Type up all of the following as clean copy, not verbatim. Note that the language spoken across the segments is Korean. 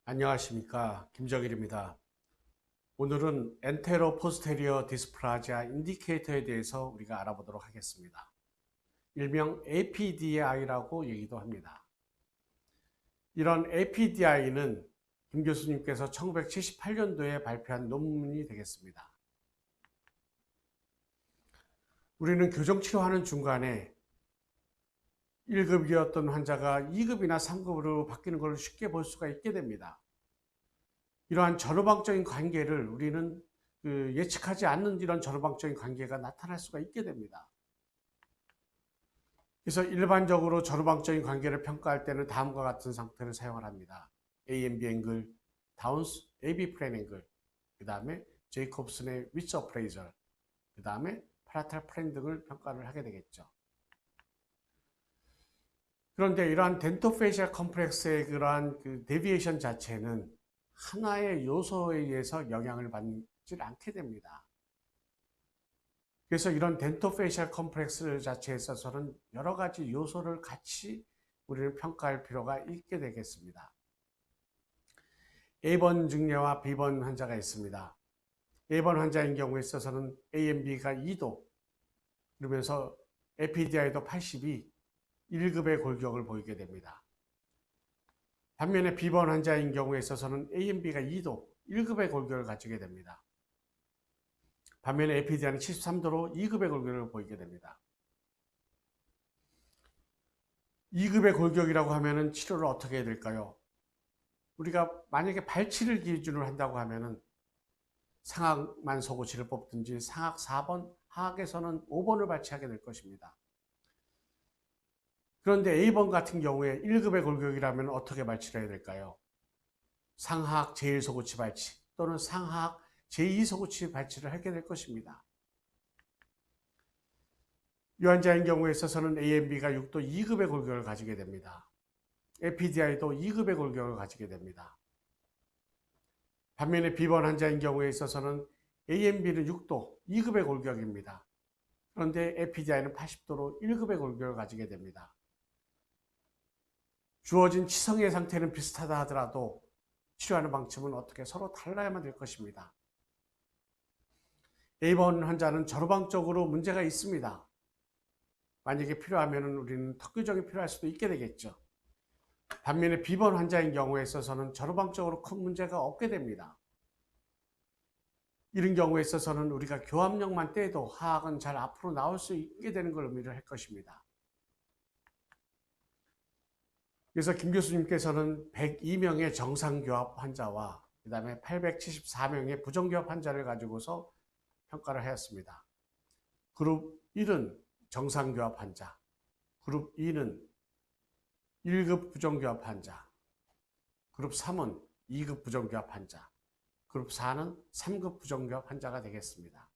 안녕하십니까, 김정일입니다. 오늘은 엔테로 포스테리어 디스플라지아 인디케이터에 대해서 우리가 알아보도록 하겠습니다. 일명 APDI라고 얘기도 합니다. 이런 APDI는 김 교수님께서 1978년도에 발표한 논문이 되겠습니다. 우리는 교정치료하는 중간에 1급이었던 환자가 2급이나 3급으로 바뀌는 걸 쉽게 볼 수가 있게 됩니다. 이러한 전후방적인 관계를 우리는 예측하지 않는 이런 전후방적인 관계가 나타날 수가 있게 됩니다. 그래서 일반적으로 전후방적인 관계를 평가할 때는 다음과 같은 상태를 사용을 합니다. A&B 앵글, 다운스 AB 플랜 앵글, 그 다음에 제이콥슨의 위치 어프레이저, 그 다음에 파라탈 플랜 등을 평가를 하게 되겠죠. 그런데 이러한 덴토 페이셜 컴플렉스의 그러한 데비에이션 자체는 하나의 요소에 의해서 영향을 받지 않게 됩니다. 그래서 이런 덴토 페이셜 컴플렉스 자체에 있어서는 여러 가지 요소를 같이 우리는 평가할 필요가 있게 되겠습니다. A번 증례와 B번 환자가 있습니다. A번 환자인 경우에 있어서는 A&B가 2도, 그러면서 APDI도 82, 1급의 골격을 보이게 됩니다. 반면에 B번 환자인 경우에 있어서는 A&B가 2도, 1급의 골격을 가지게 됩니다. 반면에 APDI는 73도로 2급의 골격을 보이게 됩니다. 2급의 골격이라고 하면은 치료를 어떻게 해야 될까요? 우리가 만약에 발치를 기준으로 한다고 하면은 상악만 소고치를 뽑든지 상악 4번, 하악에서는 5번을 발치하게 될 것입니다. 그런데 A번 같은 경우에 1급의 골격이라면 어떻게 발치를 해야 될까요? 상하악 제1소고치 발치 또는 상하악 제2소고치 발치를 하게 될 것입니다. 이 환자인 경우에 있어서는 A&B가 6도 2급의 골격을 가지게 됩니다. APDI도 2급의 골격을 가지게 됩니다. 반면에 B번 환자인 경우에 있어서는 A&B는 6도 2급의 골격입니다. 그런데 APDI는 80도로 1급의 골격을 가지게 됩니다. 주어진 치성의 상태는 비슷하다 하더라도 치료하는 방침은 어떻게 서로 달라야만 될 것입니다. A번 환자는 전후방적으로 문제가 있습니다. 만약에 필요하면 우리는 턱교정이 필요할 수도 있게 되겠죠. 반면에 B번 환자인 경우에 있어서는 전후방적으로 큰 문제가 없게 됩니다. 이런 경우에 있어서는 우리가 교합력만 떼도 하악은 잘 앞으로 나올 수 있게 되는 걸 의미를 할 것입니다. 그래서 김 교수님께서는 102명의 정상교합 환자와 그 다음에 874명의 부정교합 환자를 가지고서 평가를 하였습니다. 그룹 1은 정상교합 환자, 그룹 2는 1급 부정교합 환자, 그룹 3은 2급 부정교합 환자, 그룹 4는 3급 부정교합 환자가 되겠습니다.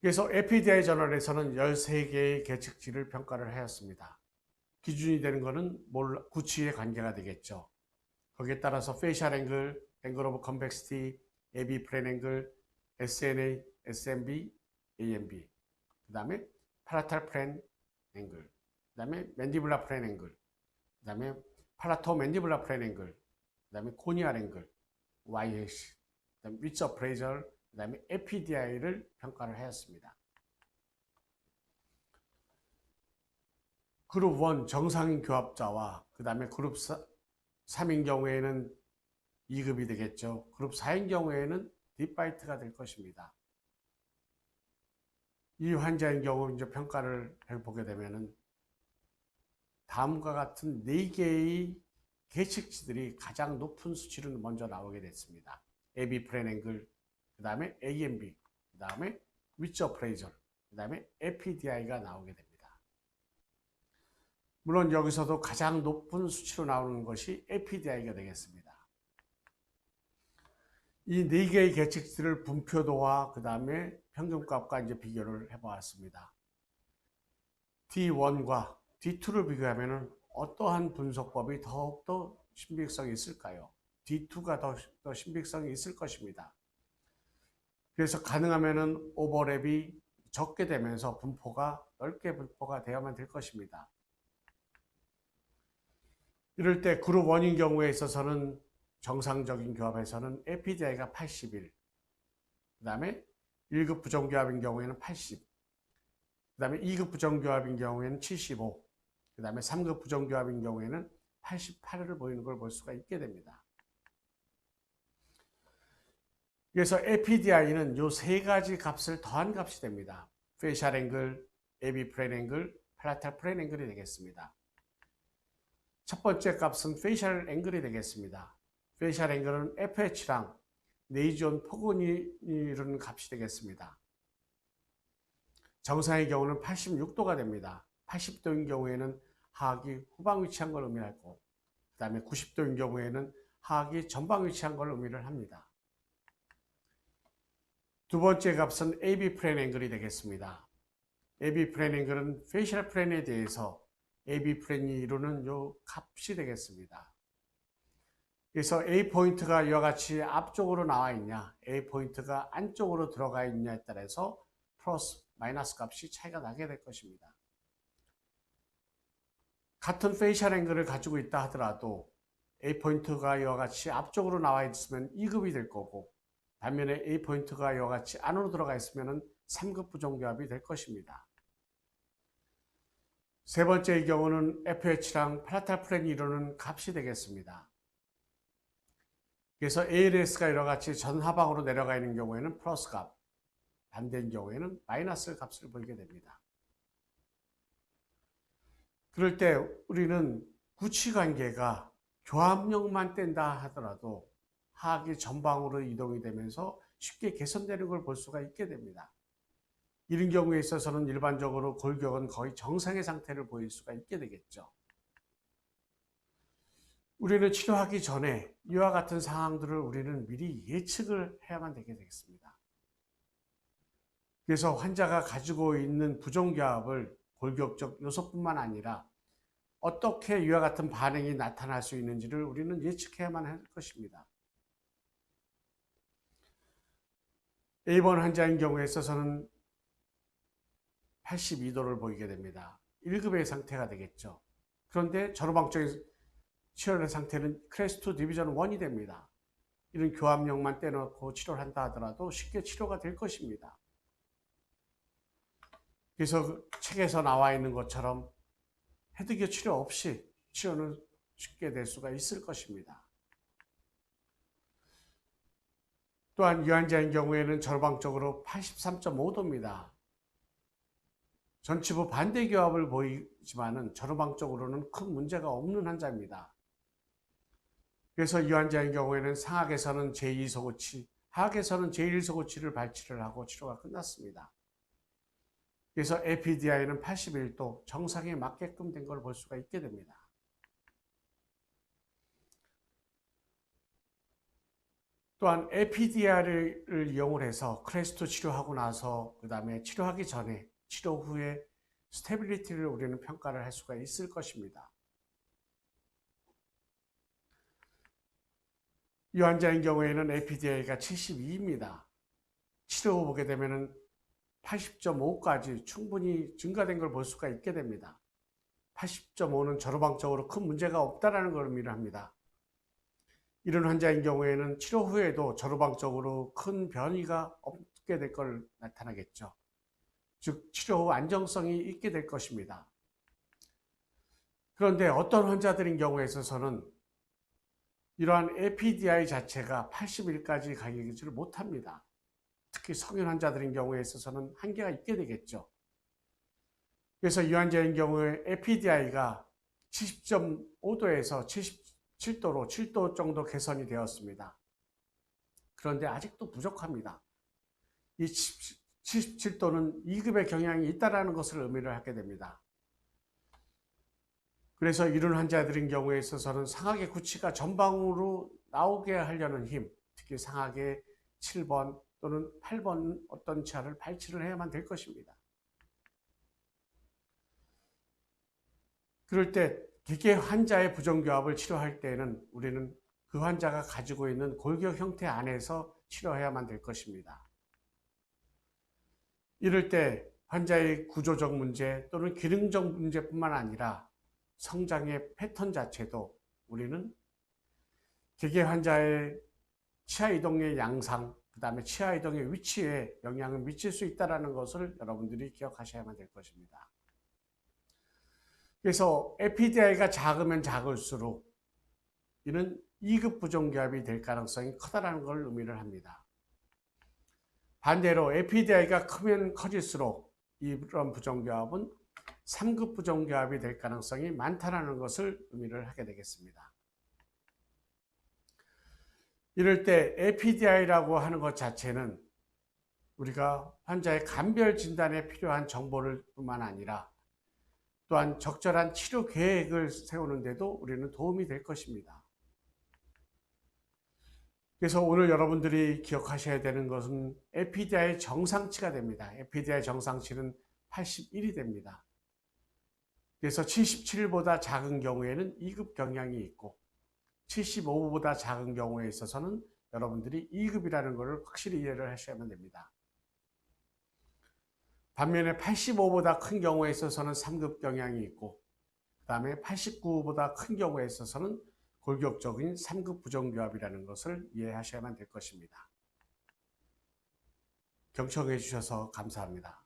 그래서 APDI 저널에서는 13개의 계측치를 평가를 하였습니다. 기준이 되는 것은 구치의 관계가 되겠죠. 거기에 따라서 페이셜 앵글, 앵글 오브 컨벡시티, AB 플랜 앵글, SNA, SMB, AMB, 그 다음에 파라탈 플랜 앵글, 그 다음에 맨디블라 플랜 앵글, 그 다음에 팔라토 맨디블라 플랜 앵글, 그 다음에 코니알 앵글, YH, 그 다음에 위치 어프레이저, 그 다음에 APDI를 평가를 하였습니다. 그룹 1 정상인 교합자와 그 다음에 그룹 3인 경우에는 2급이 되겠죠. 그룹 4인 경우에는 딥바이트가 될 것입니다. 이 환자인 경우 이제 평가를 해보게 되면은 다음과 같은 4개의 계측치들이 가장 높은 수치를 먼저 나오게 됐습니다. AB 플랜 앵글, 그 다음에 AMB, 그 다음에 위치 어프레이저, 그 다음에 APDI가 나오게 됩니다. 물론 여기서도 가장 높은 수치로 나오는 것이 APDI가 되겠습니다. 이 4개의 계측들을 분표도와 그 다음에 평균값과 이제 비교를 해보았습니다. D1과 D2를 비교하면 어떠한 분석법이 더욱더 신빙성이 있을까요? D2가 더 신빙성이 있을 것입니다. 그래서 가능하면 오버랩이 적게 되면서 분포가 넓게 분포가 되어야만 될 것입니다. 이럴 때 그룹 1인 경우에 있어서는 정상적인 교합에서는 APDI가 81, 그 다음에 1급 부정교합인 경우에는 80, 그 다음에 2급 부정교합인 경우에는 75, 그 다음에 3급 부정교합인 경우에는 88을 보이는 걸 볼 수가 있게 됩니다. 그래서 APDI는 이 세 가지 값을 더한 값이 됩니다. 페이셜 앵글, AB 플레인 앵글, 팔라탈 플레인 앵글이 되겠습니다. 첫 번째 값은 페이셜 앵글이 되겠습니다. 페이셜 앵글은 FH랑 네이존 폭은이 이루는 값이 되겠습니다. 정상의 경우는 86도가 됩니다. 80도인 경우에는 하악이 후방 위치한 걸 의미하고, 그 다음에 90도인 경우에는 하악이 전방 위치한 걸 의미를 합니다. 두 번째 값은 AB 플레인 앵글이 되겠습니다. AB 플레인 앵글은 페이셜 플레인에 대해서 AB 플레인이 이루는 요 값이 되겠습니다. 그래서 A 포인트가 이와 같이 앞쪽으로 나와 있냐, A 포인트가 안쪽으로 들어가 있냐에 따라서 플러스, 마이너스 값이 차이가 나게 될 것입니다. 같은 페이셜 앵글을 가지고 있다 하더라도 A 포인트가 이와 같이 앞쪽으로 나와 있으면 2급이 될 거고, 반면에 A 포인트가 이와 같이 안으로 들어가 있으면 3급 부정교합이 될 것입니다. 세 번째의 경우는 FH랑 팔라탈 플레인이 이루는 값이 되겠습니다. 그래서 ALS가 이와 같이 전하방으로 내려가 있는 경우에는 플러스 값, 반대인 경우에는 마이너스 값을 보이게 됩니다. 그럴 때 우리는 구치관계가 교합력만 뗀다 하더라도 하악이 전방으로 이동이 되면서 쉽게 개선되는 걸 볼 수가 있게 됩니다. 이런 경우에 있어서는 일반적으로 골격은 거의 정상의 상태를 보일 수가 있게 되겠죠. 우리는 치료하기 전에 이와 같은 상황들을 우리는 미리 예측을 해야만 되게 되겠습니다. 그래서 환자가 가지고 있는 부정교합을 골격적 요소뿐만 아니라 어떻게 이와 같은 반응이 나타날 수 있는지를 우리는 예측해야만 할 것입니다. A번 환자인 경우에 있어서는 82도를 보이게 됩니다. 1급의 상태가 되겠죠. 그런데 전후방적인 치료의 상태는 클래스2 디비전 1이 됩니다. 이런 교합력만 떼놓고 치료를 한다 하더라도 쉽게 치료가 될 것입니다. 그래서 책에서 나와 있는 것처럼 헤드기어 치료 없이 치료는 쉽게 될 수가 있을 것입니다. 또한 이 환자인 경우에는 전후방적으로 83.5도입니다. 전치부 반대 교합을 보이지만은 전후방적으로는 큰 문제가 없는 환자입니다. 그래서 이 환자인 경우에는 상악에서는 제2소고치, 하악에서는 제1소고치를 발치를 하고 치료가 끝났습니다. 그래서 APDI는 81도 정상에 맞게끔 된 걸 볼 수가 있게 됩니다. 또한 APDI를 이용을 해서 클래스2 치료하고 나서 그 다음에 치료하기 전에 치료 후에 스테빌리티를 우리는 평가를 할 수가 있을 것입니다. 이 환자인 경우에는 APDI가 72입니다. 치료 후 보게 되면 80.5까지 충분히 증가된 걸 볼 수가 있게 됩니다. 80.5는 전후방적으로 큰 문제가 없다는 걸 의미를 합니다. 이런 환자인 경우에는 치료 후에도 전후방적으로 큰 변이가 없게 될 걸 나타나겠죠. 즉 치료 후 안정성이 있게 될 것입니다. 그런데 어떤 환자들인 경우에 있어서는 이러한 APDI 자체가 80일까지 가기를 못합니다. 특히 성인 환자들인 경우에 있어서는 한계가 있게 되겠죠. 그래서 이 환자인 경우에 APDI가 70.5도에서 77도로 7도 정도 개선이 되었습니다. 그런데 아직도 부족합니다. 이 77도는 2급의 경향이 있다는 것을 의미를 하게 됩니다. 그래서 이런 환자들인 경우에 있어서는 상악의 구치가 전방으로 나오게 하려는 힘, 특히 상악의 7번 또는 8번 어떤 치아를 발치를 해야만 될 것입니다. 그럴 때 기계 환자의 부정교합을 치료할 때는 우리는 그 환자가 가지고 있는 골격 형태 안에서 치료해야만 될 것입니다. 이럴 때 환자의 구조적 문제 또는 기능적 문제뿐만 아니라 성장의 패턴 자체도 우리는 개개 환자의 치아 이동의 양상, 그 다음에 치아 이동의 위치에 영향을 미칠 수 있다는 것을 여러분들이 기억하셔야만 될 것입니다. 그래서 에피디아이가 작으면 작을수록 이는 2급 부종기압이 될 가능성이 크다는 걸 의미를 합니다. 반대로 에피디아이가 크면 커질수록 이런 부종기압은 3급 부종기압이 될 가능성이 많다는 것을 의미를 하게 되겠습니다. 이럴 때 에피디아이라고 하는 것 자체는 우리가 환자의 감별 진단에 필요한 정보를 뿐만 아니라 또한 적절한 치료 계획을 세우는 데도 우리는 도움이 될 것입니다. 그래서 오늘 여러분들이 기억하셔야 되는 것은 에피디아의 정상치가 됩니다. 에피디아의 정상치는 81이 됩니다. 그래서 77보다 작은 경우에는 2급 경향이 있고 75보다 작은 경우에 있어서는 여러분들이 2급이라는 것을 확실히 이해를 하셔야만 됩니다. 반면에 85보다 큰 경우에 있어서는 3급 경향이 있고 그 다음에 89보다 큰 경우에 있어서는 골격적인 3급 부종기압이라는 것을 이해하셔야만 될 것입니다. 경청해 주셔서 감사합니다.